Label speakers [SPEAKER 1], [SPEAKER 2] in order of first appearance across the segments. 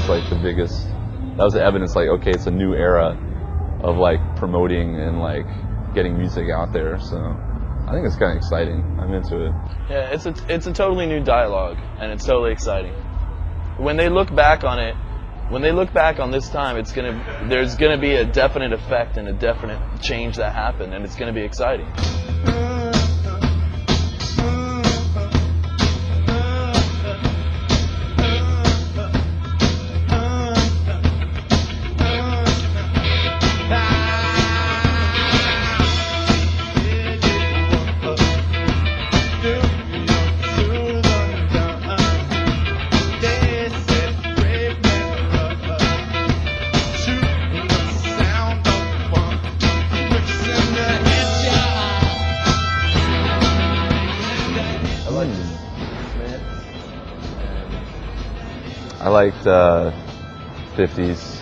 [SPEAKER 1] like the biggest. That was the evidence. Like, okay, it's a new era of like promoting and like getting music out there. So I think it's kind of exciting. I'm into it.
[SPEAKER 2] Yeah, it's a totally new dialogue, and it's totally exciting. When they look back on it, when they look back on this time, there's gonna be a definite effect and a definite change that happened, and it's gonna be exciting.
[SPEAKER 1] I liked 50s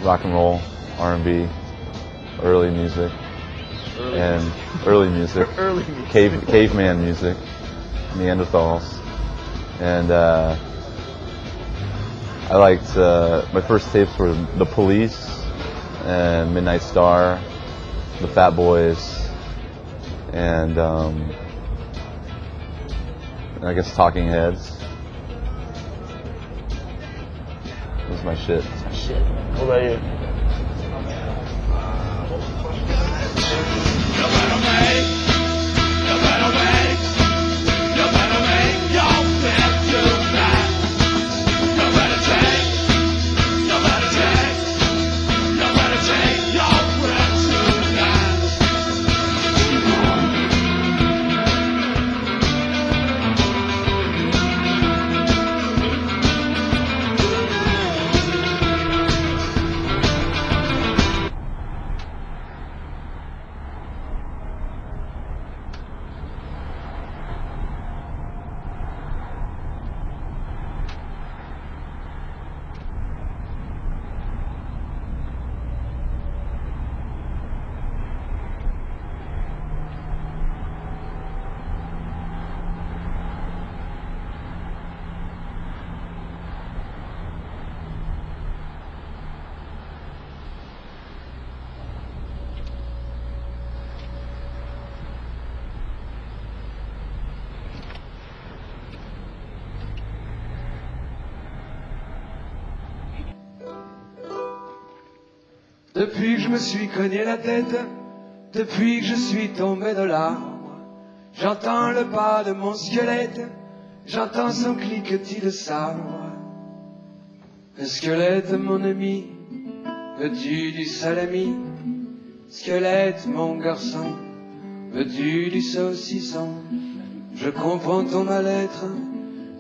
[SPEAKER 1] rock and roll, R&B, early music, caveman music, Neanderthals, and I liked my first tapes were The Police and Midnight Star, the Fat Boys, and I guess Talking Heads. That's my shit.
[SPEAKER 2] That's my shit. What about you?
[SPEAKER 3] Depuis que je me suis cogné la tête, depuis que je suis tombé de l'arbre, j'entends le pas de mon squelette, j'entends son cliquetis de sabre. Le squelette, mon ami, veux-tu du salami? Squelette, mon garçon, veux-tu du saucisson? Je comprends ton mal-être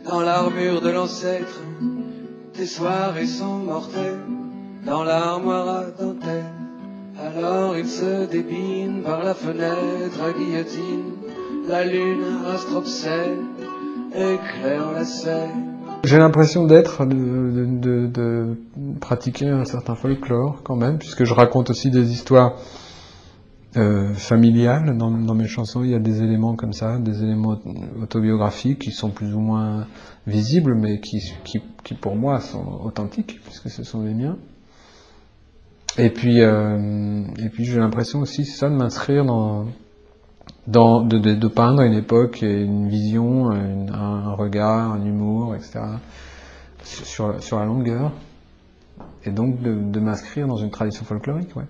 [SPEAKER 3] dans l'armure de l'ancêtre, tes soirées sont mortelles dans l'armoire à dentelle. Alors il se débine par la fenêtre à guillotine, la lune astropsène éclaire la scène.
[SPEAKER 4] J'ai l'impression d'être, de pratiquer un certain folklore quand même, puisque je raconte aussi des histoires familiales dans mes chansons. Il y a des éléments comme ça, des éléments autobiographiques qui sont plus ou moins visibles, mais qui pour moi sont authentiques, puisque ce sont les miens. Et puis j'ai l'impression aussi, c'est ça, de m'inscrire de peindre une époque, une vision, un regard, un humour, etc. sur la longueur. Et donc de m'inscrire dans une tradition folklorique, ouais.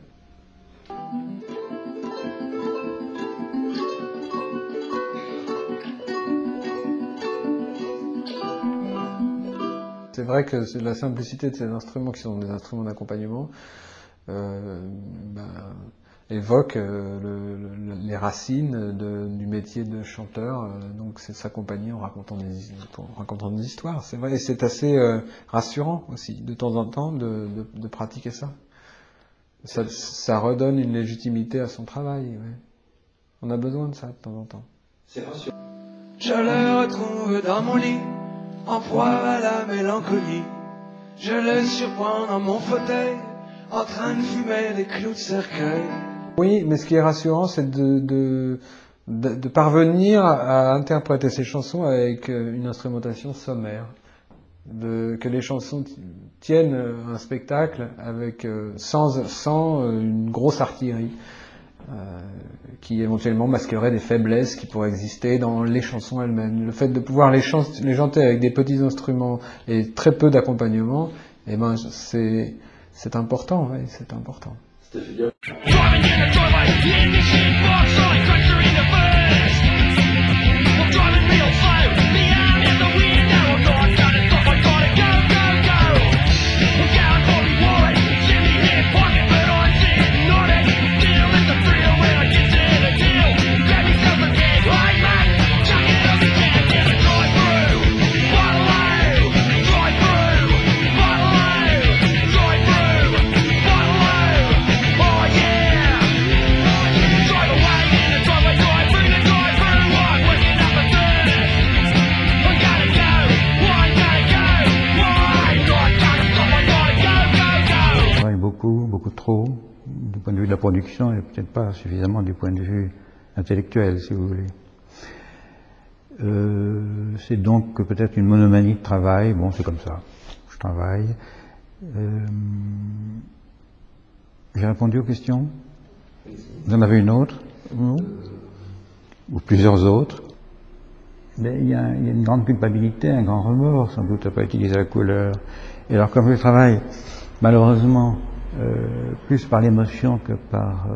[SPEAKER 4] C'est vrai que c'est la simplicité de ces instruments, qui sont des instruments d'accompagnement, évoque les racines du métier de chanteur, donc c'est s'accompagner en racontant des histoires, c'est vrai, et c'est assez rassurant aussi, de temps en temps, de pratiquer ça. Ça redonne une légitimité à son travail, ouais. On a besoin de ça de temps en temps.
[SPEAKER 3] C'est rassurant. Je le retrouve dans mon lit, en proie à la mélancolie. Je le surprends dans mon fauteuil, en train de fumer des clous de cercueil.
[SPEAKER 4] Oui, mais ce qui est rassurant, c'est de parvenir à interpréter ces chansons avec une instrumentation sommaire. que les chansons tiennent un spectacle avec sans une grosse artillerie qui éventuellement masquerait des faiblesses qui pourraient exister dans les chansons elles-mêmes. Le fait de pouvoir les chanter avec des petits instruments et très peu d'accompagnement, eh ben c'est important, oui, c'est important.
[SPEAKER 5] Beaucoup trop, du point de vue de la production et peut-être pas suffisamment du point de vue intellectuel, si vous voulez. C'est donc peut-être une monomanie de travail. Bon, c'est comme ça. Je travaille. J'ai répondu aux questions. Vous en avez une autre? Non? Ou plusieurs autres? Mais il y a une grande culpabilité, un grand remords, sans doute, à ne pas utiliser la couleur. Et alors, comme je travaille, malheureusement, plus par l'émotion que par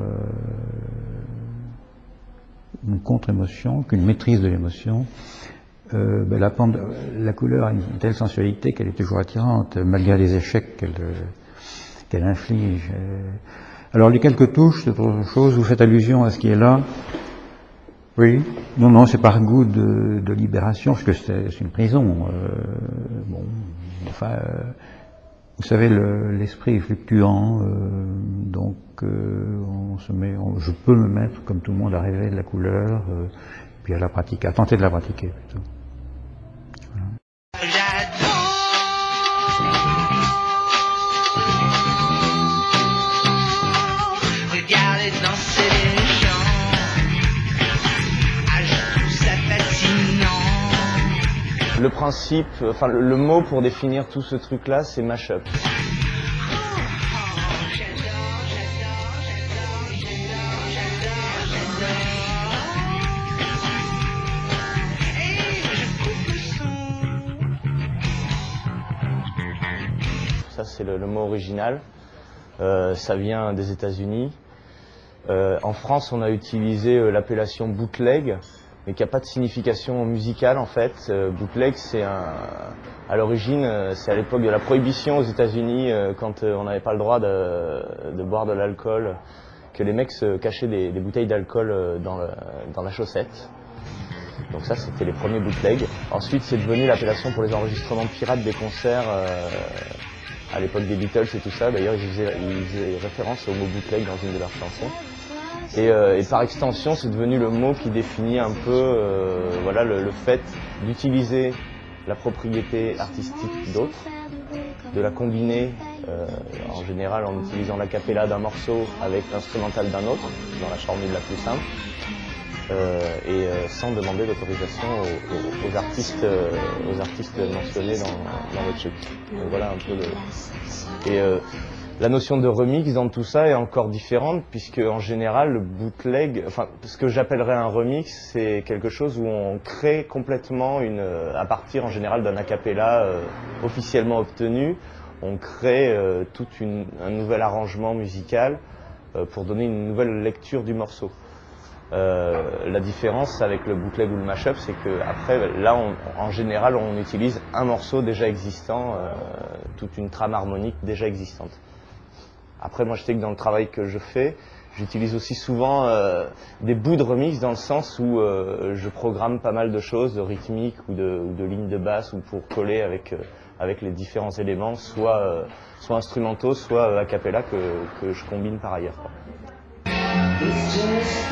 [SPEAKER 5] une contre-émotion, qu'une maîtrise de l'émotion, la couleur a une telle sensualité qu'elle est toujours attirante, malgré les échecs qu'elle inflige. Alors les quelques touches, c'est autre chose, vous faites allusion à ce qui est là. Oui, non, c'est par goût de libération, parce que c'est une prison. Vous savez, l'esprit est fluctuant, donc je peux me mettre, comme tout le monde, à rêver de la couleur, puis à la pratiquer, à tenter de la pratiquer plutôt. Voilà.
[SPEAKER 2] Le principe, enfin le mot pour définir tout ce truc-là, c'est mash-up. Ça c'est le mot original. Ça vient des États-Unis. En France, on a utilisé l'appellation bootleg, mais qui n'a pas de signification musicale en fait. Bootleg, c'est à l'origine, c'est à l'époque de la prohibition aux États-Unis, quand on n'avait pas le droit de boire de l'alcool, que les mecs se cachaient des bouteilles d'alcool dans la chaussette. Donc ça, c'était les premiers bootlegs. Ensuite, c'est devenu l'appellation pour les enregistrements pirates des concerts à l'époque des Beatles et tout ça. D'ailleurs, ils faisaient référence au mot bootleg dans une de leurs chansons. Et par extension, c'est devenu le mot qui définit un peu voilà, le fait d'utiliser la propriété artistique d'autres, de la combiner en général en utilisant l'acapella d'un morceau avec l'instrumental d'un autre, dans la formule la plus simple, sans demander d'autorisation aux artistes mentionnés dans le truc. Donc voilà un peu la notion de remix dans tout ça est encore différente, puisque en général le bootleg, enfin ce que j'appellerais un remix, c'est quelque chose où on crée complètement à partir en général d'un acapella officiellement obtenu, on crée tout un nouvel arrangement musical pour donner une nouvelle lecture du morceau. La différence avec le bootleg ou le mashup, c'est que après, là, en général, on utilise un morceau déjà existant, toute une trame harmonique déjà existante. Après, moi, je sais que dans le travail que je fais, j'utilise aussi souvent des bouts de remix dans le sens où je programme pas mal de choses, de rythmique ou de lignes de basse, ou pour coller avec les différents éléments, soit instrumentaux, soit a cappella que je combine par ailleurs, quoi. It's just